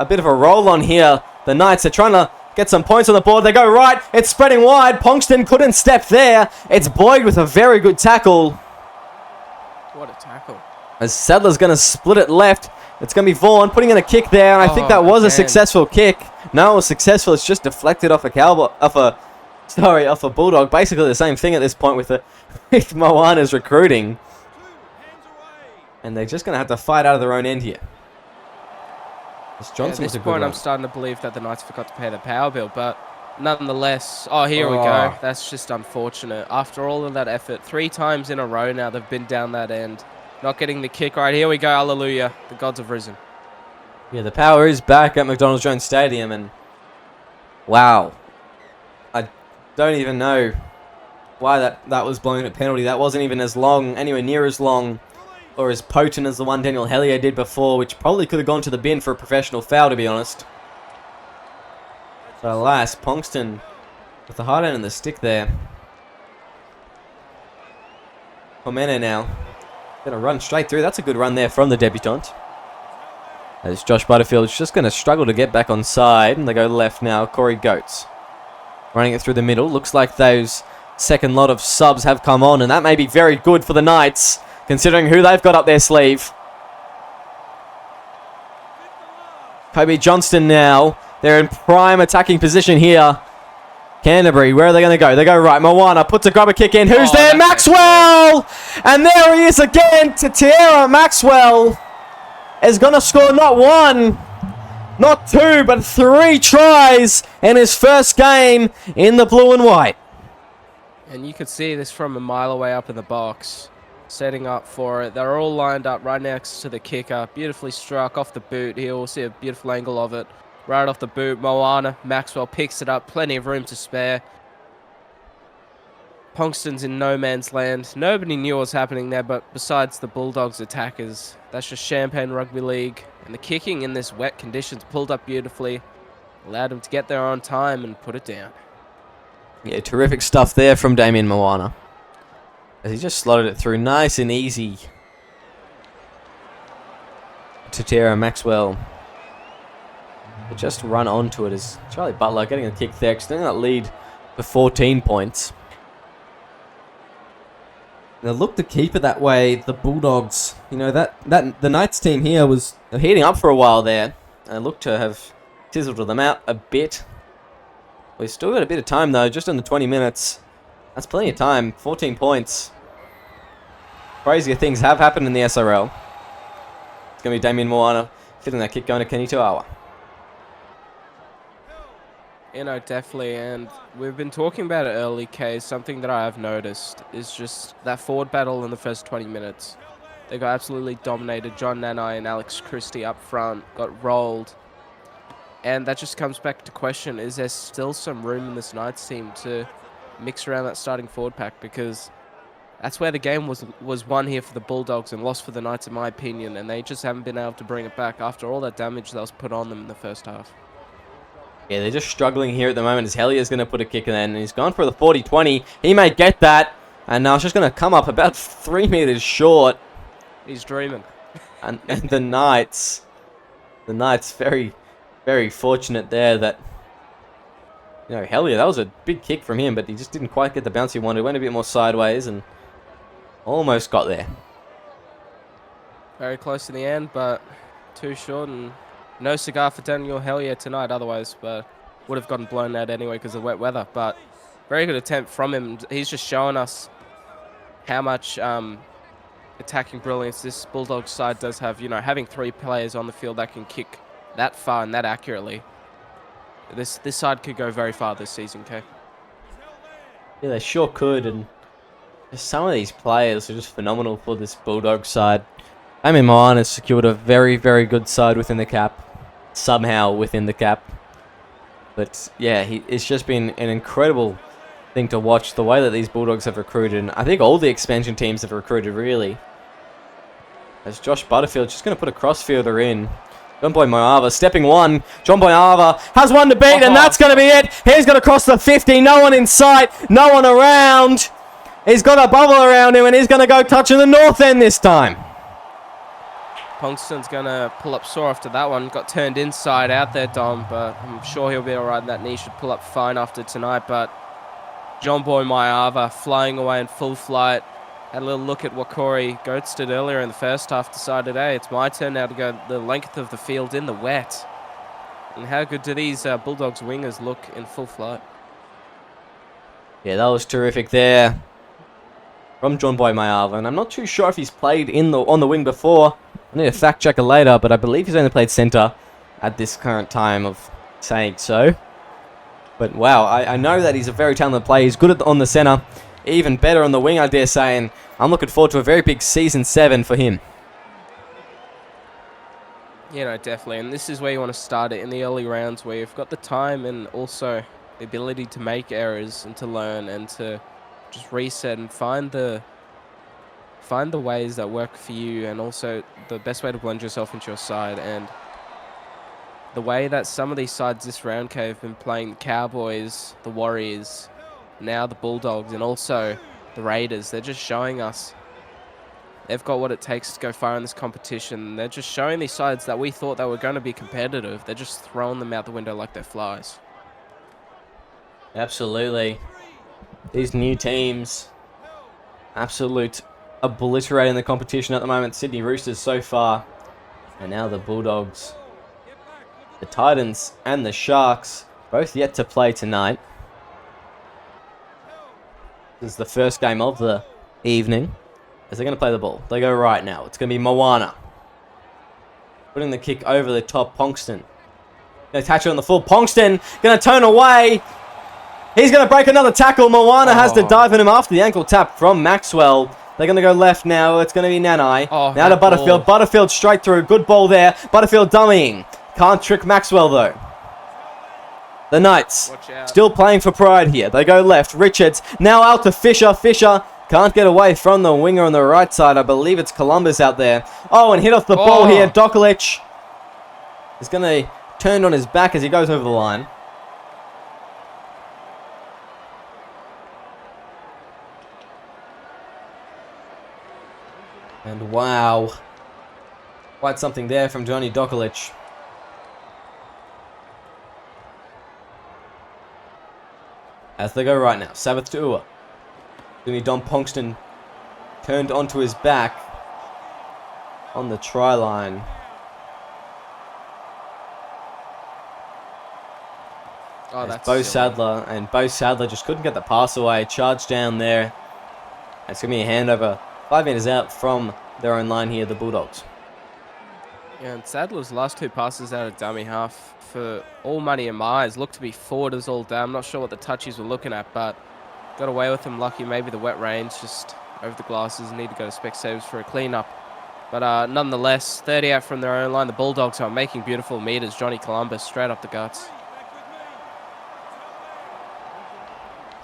bit of a roll on here. The Knights are trying to get some points on the board. They go right. It's spreading wide. Ponkston couldn't step there. It's Boyd with a very good tackle. What a tackle. As Sadler's going to split it left. It's going to be Vaughan putting in a kick there, and I think that was a successful kick. No, it was successful. It's just deflected off a Bulldog. Basically the same thing at this point with Moana's recruiting. And they're just going to have to fight out of their own end here. This At Johnson this was a good point, I'm run. starting to believe that the Knights forgot to pay the power bill, but nonetheless, oh, here we go. Oh. That's just unfortunate. After all of that effort, 3 times in a row now they've been down that end. Not getting the kick right. Here we go. Hallelujah. The gods have risen. Yeah, the power is back at McDonald's Jones Stadium, and wow. I don't even know why that was blown a penalty. That wasn't even as long, anywhere near as long or as potent as the one Daniel Hellier did before, which probably could have gone to the bin for a professional foul, to be honest. But alas, Ponkston with the hard end of the stick there. Pomene now. Going to run straight through. That's a good run there from the debutant. As Josh Butterfield is just going to struggle to get back on side. And they go left now. Corey Goetz running it through the middle. Looks like those second lot of subs have come on. And that may be very good for the Knights, considering who they've got up their sleeve. Kobe Johnston now. They're in prime attacking position here. Canterbury, where are they going to go? They go right. Moana puts a grubber kick in. Who's there? Maxwell! And there he is again. Tatiera Maxwell is going to score not 1, not 2, but 3 tries in his first game in the blue and white. And you could see this from a mile away up in the box. Setting up for it. They're all lined up right next to the kicker. Beautifully struck off the boot here. We'll see a beautiful angle of it. Right off the boot, Moana. Maxwell picks it up. Plenty of room to spare. Ponkston's in no man's land. Nobody knew what was happening there, but besides the Bulldogs attackers, that's just Champagne Rugby League. And the kicking in this wet conditions pulled up beautifully. Allowed him to get there on time and put it down. Yeah, terrific stuff there from Damien Moana. As he just slotted it through nice and easy. Tatiera Maxwell. Just run onto it as Charlie Butler getting a kick there, extending that lead to 14 points. Now look to keep it that way. The Bulldogs, you know, that the Knights team here was heating up for a while there, and looked to have sizzled them out a bit. We've still got a bit of time though, just under 20 minutes. That's plenty of time. 14 points. Crazier things have happened in the SRL. It's going to be Damien Moana fitting that kick going to Kenny Tuawa. You know, definitely, and we've been talking about it early, Kay. Something that I have noticed is just that forward battle in the first 20 minutes. They got absolutely dominated. John Nanai and Alex Christie up front got rolled. And that just comes back to question, is there still some room in this Knights team to mix around that starting forward pack? Because that's where the game was won here for the Bulldogs and lost for the Knights, in my opinion. And they just haven't been able to bring it back after all that damage that was put on them in the first half. Yeah, they're just struggling here at the moment as Hellier's going to put a kick in there, and he's gone for the 40-20. He may get that, and now it's just going to come up about 3 meters short. He's dreaming. And the Knights very, very fortunate there that, you know, Hellier, that was a big kick from him, but he just didn't quite get the bounce he wanted. Went a bit more sideways and almost got there. Very close to the end, but too short, and no cigar for Daniel Hellier tonight otherwise, but would have gotten blown out anyway because of wet weather. But very good attempt from him. He's just showing us how much attacking brilliance this Bulldogs side does have. You know, having 3 players on the field that can kick that far and that accurately. This side could go very far this season, Kay. Yeah, they sure could, and some of these players are just phenomenal for this Bulldogs side. Damien Moana has secured a very, very good side within the cap. Somehow within the cap. But yeah, it's just been an incredible thing to watch, the way that these Bulldogs have recruited. And I think all the expansion teams have recruited, really. As Josh Butterfield just going to put a crossfielder in. John Boy Moava stepping one. John Boy Moava has one to beat, and that's going to be it. He's going to cross the 50. No one in sight. No one around. He's got a bubble around him, and he's going to go touching the north end this time. Ponkston's going to pull up sore after that one. Got turned inside out there, Dom, but I'm sure he'll be all right. That knee should pull up fine after tonight. But John Boy Maiava flying away in full flight. Had a little look at what Corey Goetz did earlier in the first half. Decided, hey, it's my turn now to go the length of the field in the wet. And how good do these Bulldogs wingers look in full flight? Yeah, that was terrific there from John Boy Maiava. And I'm not too sure if he's played on the wing before. I need to fact check it later, but I believe he's only played centre at this current time of saying so. But wow, I know that he's a very talented player. He's good on the centre, even better on the wing, I dare say. And I'm looking forward to a very big Season 7 for him. Yeah, no, definitely. And this is where you want to start it in the early rounds, where you've got the time and also the ability to make errors and to learn and to just reset and find the ways that work for you, and also the best way to blend yourself into your side. And the way that some of these sides this round, K, have been playing the Cowboys, the Warriors, now the Bulldogs, and also the Raiders, they're just showing us they've got what it takes to go far in this competition. They're just showing these sides that we thought they were going to be competitive. They're just throwing them out the window like they're flies. Absolutely. These new teams, absolute obliterating the competition at the moment. Sydney Roosters so far. And now the Bulldogs. The Titans and the Sharks, both yet to play tonight. This is the first game of the evening. As they're going to play the ball. They go right now. It's going to be Moana. Putting the kick over the top. Ponkston. Going to catch it on the full. Ponkston going to turn away. He's going to break another tackle. Moana has to dive in him after the ankle tap from Maxwell. They're going to go left now. It's going to be Nanai. Now to Butterfield. Butterfield straight through. Good ball there. Butterfield dummying. Can't trick Maxwell though. The Knights still playing for pride here. They go left. Richards now out to Fisher. Fisher can't get away from the winger on the right side. I believe it's Columbus out there. Oh, and hit off the ball here. Dokulic is going to turn on his back as he goes over the line. And wow. Quite something there from Johnny Dokulic. As they go right now. Sabbath to Ua. Jimmy Don Ponkston turned onto his back on the try line. Oh, that's Bo silly. Sadler, and Bo Sadler just couldn't get the pass away. Charge down there. It's going to be a handover 5 meters out from their own line here, the Bulldogs. Yeah, and Sadler's last two passes out of dummy half, for all money in my eyes, looked to be forwarders all day. I'm not sure what the touchies were looking at, but got away with them. Lucky maybe the wet rain's just over the glasses. Need to go to Specsavers for a clean-up. But nonetheless, 30 out from their own line. The Bulldogs are making beautiful meters. Johnny Columbus straight up the guts.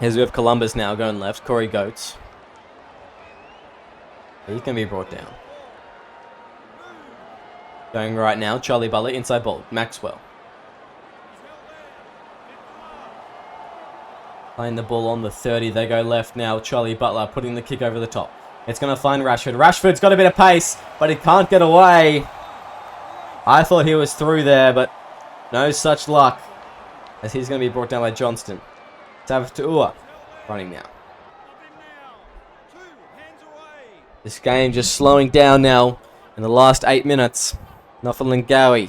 Here's we have Columbus now going left. Corey Goetz. He can be brought down. Going right now. Charlie Butler inside ball. Maxwell. Playing the ball on the 30. They go left now. Charlie Butler putting the kick over the top. It's going to find Rashford. Rashford's got a bit of pace, but he can't get away. I thought he was through there, but no such luck, as he's going to be brought down by Johnston. Savage to Ua. Running now. This game just slowing down now in the last 8 minutes. Nofalingawi.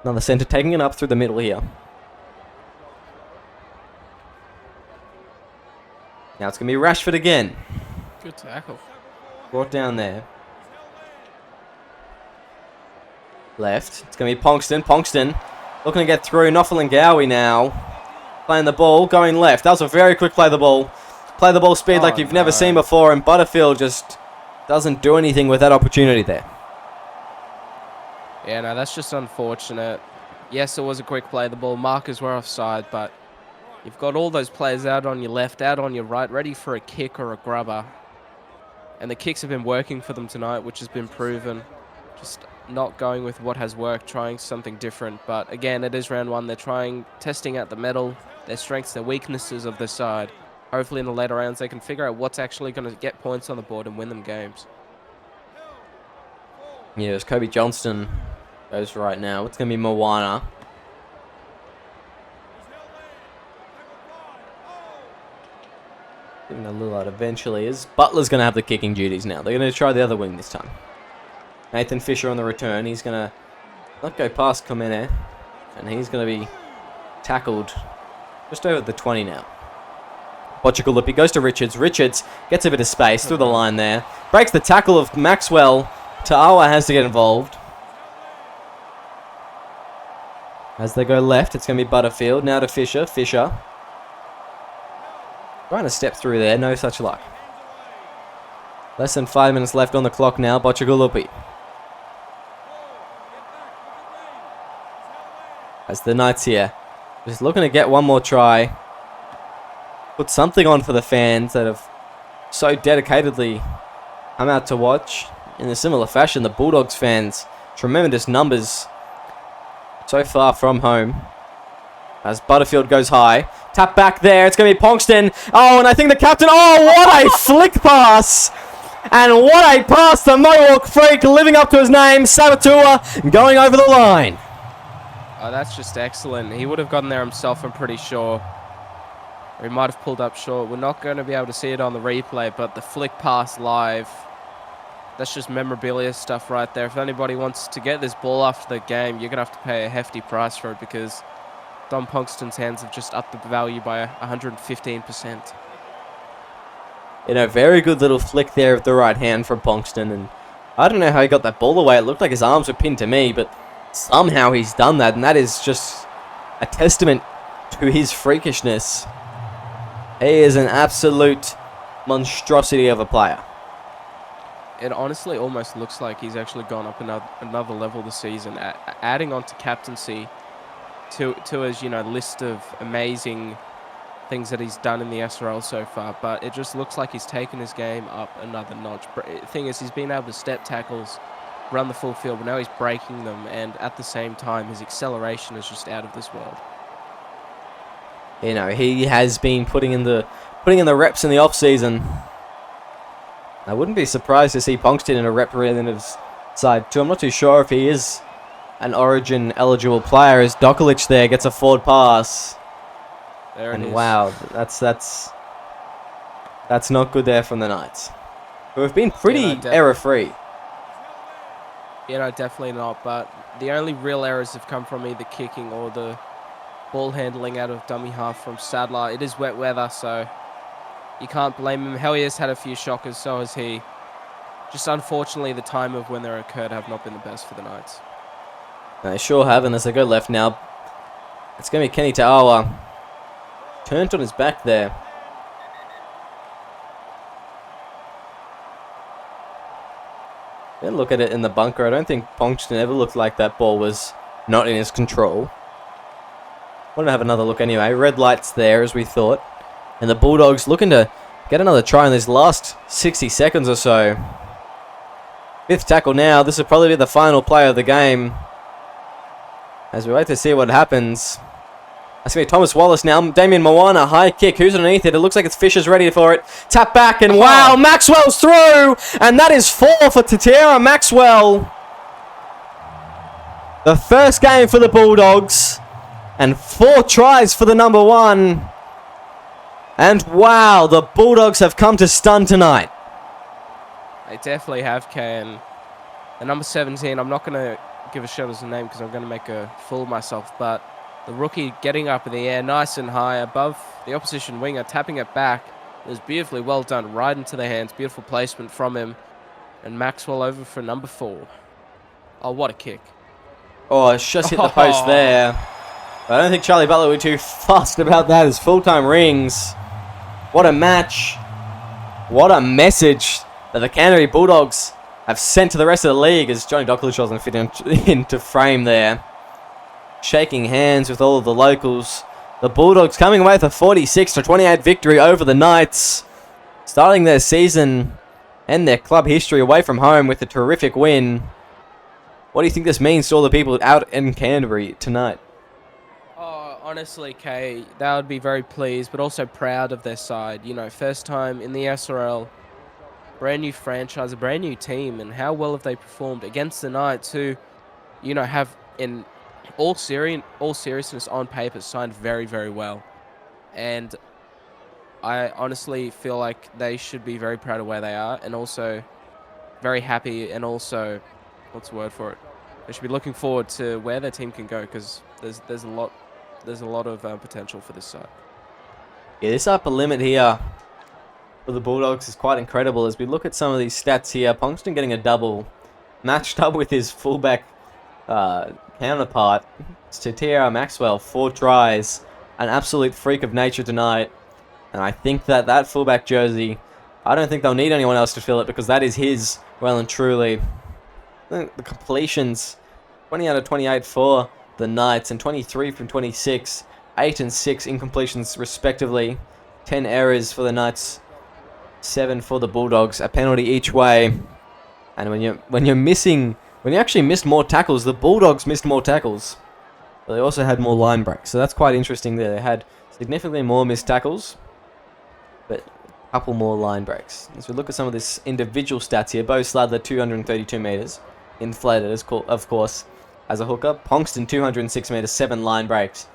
Another centre taking it up through the middle here. Now it's going to be Rashford again. Good tackle. Brought down there. Left. It's going to be Ponkston. Ponkston looking to get through. Nofalingawi now. Playing the ball. Going left. That was a very quick play the ball. Play the ball speed like you've never seen before. And Butterfield just doesn't do anything with that opportunity there. Yeah, no, that's just unfortunate. Yes, it was a quick play the ball. Markers were offside, but you've got all those players out on your left, out on your right, ready for a kick or a grubber. And the kicks have been working for them tonight, which has been proven. Just not going with what has worked, trying something different. But again, it is round one. They're testing out the metal, their strengths, their weaknesses of the side. Hopefully in the later rounds, they can figure out what's actually going to get points on the board and win them games. Yeah, it's Kobe Johnston goes right now. It's going to be Moana. Giving a little out eventually is Butler's going to have the kicking duties now. They're going to try the other wing this time. Nathan Fisher on the return. He's going to not go past Komene. And he's going to be tackled just over the 20 now. Bocciagaluppi goes to Richards. Richards gets a bit of space through the line there. Breaks the tackle of Maxwell. Ta'awa has to get involved. As they go left, it's going to be Butterfield. Now to Fisher. Fisher. Trying to step through there. No such luck. Less than 5 minutes left on the clock now. Bocciagulupi. As the Knights here. Just looking to get one more try. Put something on for the fans that have so dedicatedly come out to watch. In a similar fashion, the Bulldogs fans, tremendous numbers so far from home. As Butterfield goes high. Tap back there. It's going to be Ponkston. Oh, and I think the captain... Oh, what a flick pass. And what a pass. The Mohawk freak living up to his name. Sabatua going over the line. Oh, that's just excellent. He would have gotten there himself, I'm pretty sure. Or he might have pulled up short. We're not going to be able to see it on the replay, but the flick pass live, that's just memorabilia stuff right there. If anybody wants to get this ball after the game, you're going to have to pay a hefty price for it because Dom Ponkston's hands have just upped the value by 115%. You know, very good little flick there with the right hand from Ponkston. And I don't know how he got that ball away. It looked like his arms were pinned to me, but somehow he's done that. And that is just a testament to his freakishness. He is an absolute monstrosity of a player. It honestly almost looks like he's actually gone up another level this season, adding on to captaincy to his, you know, list of amazing things that he's done in the SRL so far. But it just looks like he's taken his game up another notch. The thing is, he's been able to step tackles, run the full field, but now he's breaking them, and at the same time, his acceleration is just out of this world. You know, he has been putting in the reps in the off season. I wouldn't be surprised to see Ponkston in a representative's side too. I'm not too sure if he is an Origin eligible player. As Dokalic there gets a forward pass. There it is. Wow, that's not good there from the Knights, who have been pretty error-free. You know, definitely not. But the only real errors have come from either kicking or the ball handling out of dummy half from Sadler. It is wet weather, so you can't blame him. Hell, he has had a few shockers, so has he. Just unfortunately, the time of when they occurred have not been the best for the Knights. They sure haven't. As they go left now, it's going to be Kenny Ta'awa. Turned on his back there. Look at it in the bunker. I don't think Ponkston ever looked like that ball was not in his control. Want to have another look anyway. Red lights there, as we thought. And the Bulldogs looking to get another try in these last 60 seconds or so. Fifth tackle now. This will probably be the final play of the game. As we wait to see what happens. That's going to be Thomas Wallace now. Damien Moana, high kick. Who's underneath it? It looks like it's Fisher's ready for it. Tap back, and wow, Maxwell's through! And that is 4 for Tatiera Maxwell. The first game for the Bulldogs. And 4 tries for the number 1. And wow, the Bulldogs have come to stun tonight. They definitely have, Kay. And the number 17, I'm not going to give a shout as a name because I'm going to make a fool of myself, but the rookie getting up in the air nice and high above the opposition winger, tapping it back. It was beautifully well done, right into the hands. Beautiful placement from him. And Maxwell over for number 4. Oh, what a kick. Oh, it's just hit the post there. But I don't think Charlie Butler would be too fussed about that as full-time rings. What a match. What a message that the Canterbury Bulldogs have sent to the rest of the league as Johnny Dokalic doesn't fit into frame there. Shaking hands with all of the locals. The Bulldogs coming away with a 46-28 victory over the Knights. Starting their season and their club history away from home with a terrific win. What do you think this means to all the people out in Canterbury tonight? Oh, honestly, Kay, they would be very pleased, but also proud of their side. You know, first time in the SRL, brand new franchise, a brand new team, and how well have they performed against the Knights, who, you know, have in all seriousness on paper signed very, very well. And I honestly feel like they should be very proud of where they are, and also very happy, and also, what's the word for it? They should be looking forward to where their team can go, because there's a lot of potential for this side. Yeah, this upper limit here for the Bulldogs is quite incredible. As we look at some of these stats here, Ponkston getting a double, matched up with his fullback counterpart. It's Tiara Maxwell, 4 tries. An absolute freak of nature tonight. And I think that fullback jersey, I don't think they'll need anyone else to fill it because that is his, well and truly. I think the completions, 20 out of 28 for the Knights and 23 from 26. 8 and 6 incompletions respectively. 10 errors for the Knights, 7 for the Bulldogs. A penalty each way. And when you actually missed more tackles, the Bulldogs missed more tackles. But they also had more line breaks. So that's quite interesting there. They had significantly more missed tackles, but a couple more line breaks. As we look at some of this individual stats here, Bo Sladler 232 metres, inflated of course as a hooker. Ponkston 206 metres, 7 line breaks,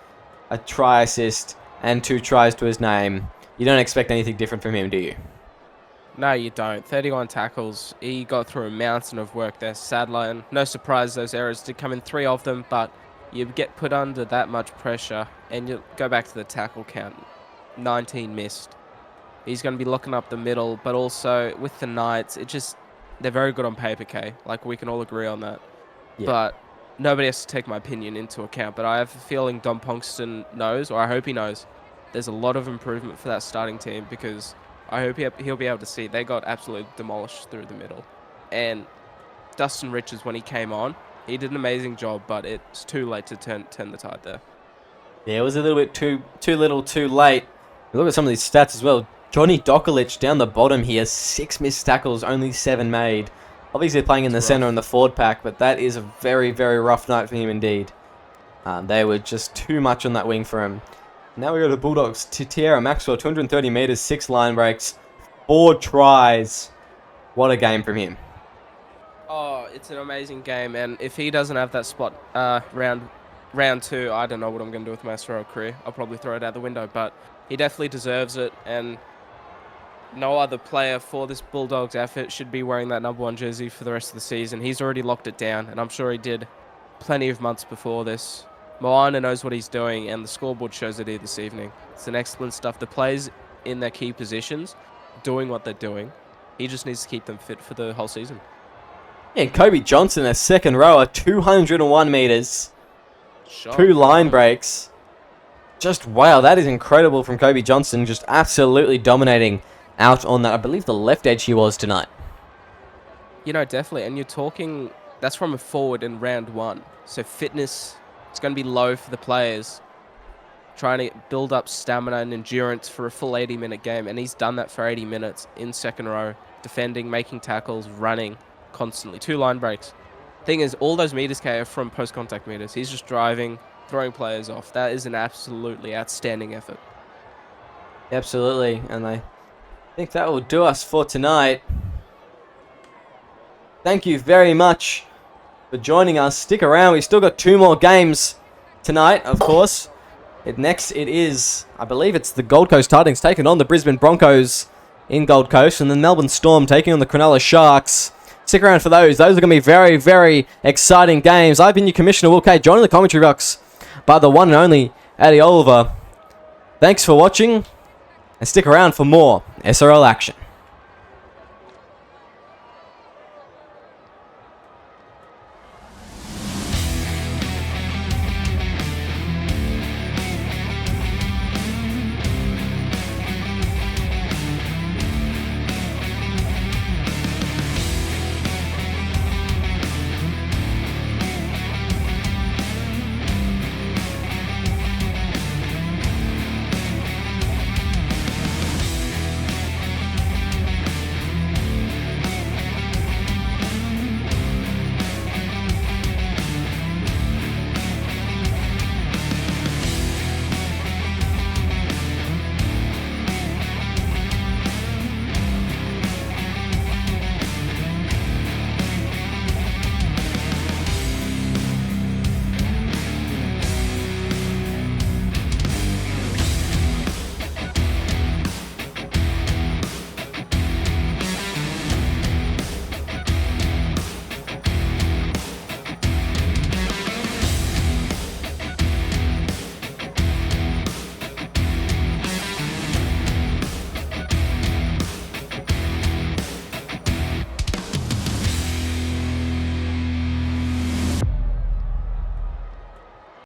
a try assist, and 2 tries to his name. You don't expect anything different from him, do you? No, you don't. 31 tackles. He got through a mountain of work there. Sadler, and no surprise those errors did come in, 3 of them, but you get put under that much pressure, and you go back to the tackle count. 19 missed. He's going to be looking up the middle, but also with the Knights, they're very good on paper, K. Like, we can all agree on that. Yeah. But nobody has to take my opinion into account. But I have a feeling Dom Ponkston knows, or I hope he knows, there's a lot of improvement for that starting team, because I hope he'll be able to see they got absolutely demolished through the middle. And Dustin Richards, when he came on, he did an amazing job, but it's too late to turn the tide there. Yeah, it was a little bit too little, too late. Look at some of these stats as well. Johnny Dokalic down the bottom here, 6 missed tackles, only 7 made. Obviously playing in the centre and the forward pack, but that is a very, very rough night for him indeed. They were just too much on that wing for him. Now we go to Bulldogs. Tiara Maxwell, 230 metres, 6 line breaks, 4 tries. What a game from him. Oh, it's an amazing game, and if he doesn't have that spot round 2, I don't know what I'm going to do with my SRL career. I'll probably throw it out the window, but he definitely deserves it, and no other player for this Bulldogs effort should be wearing that number 1 jersey for the rest of the season. He's already locked it down, and I'm sure he did plenty of months before this. Moana knows what he's doing, and the scoreboard shows it here this evening. It's an excellent stuff. The players in their key positions doing what they're doing. He just needs to keep them fit for the whole season. Yeah, Kobe Johnson, a second rower, 201 metres, 2 line breaks. Just wow, that is incredible from Kobe Johnson. Just absolutely dominating out on that. I believe the left edge he was tonight. You know, definitely. And you're talking, that's from a forward in round 1. So fitness, it's going to be low for the players. Trying to build up stamina and endurance for a full 80-minute game. And he's done that for 80 minutes in second row. Defending, making tackles, running constantly. 2 line breaks. Thing is, all those meters, K, are from post-contact meters. He's just driving, throwing players off. That is an absolutely outstanding effort. Absolutely. And I think that will do us for tonight. Thank you very much for joining us. Stick around. We've still got 2 more games tonight, of course. Next, it is, I believe it's the Gold Coast Titans taking on the Brisbane Broncos in Gold Coast, and then Melbourne Storm taking on the Cronulla Sharks. Stick around for those. Those are going to be very, very exciting games. I've been your Commissioner, Will K, joined in the commentary box by the one and only Eddie Oliver. Thanks for watching, and stick around for more SRL action.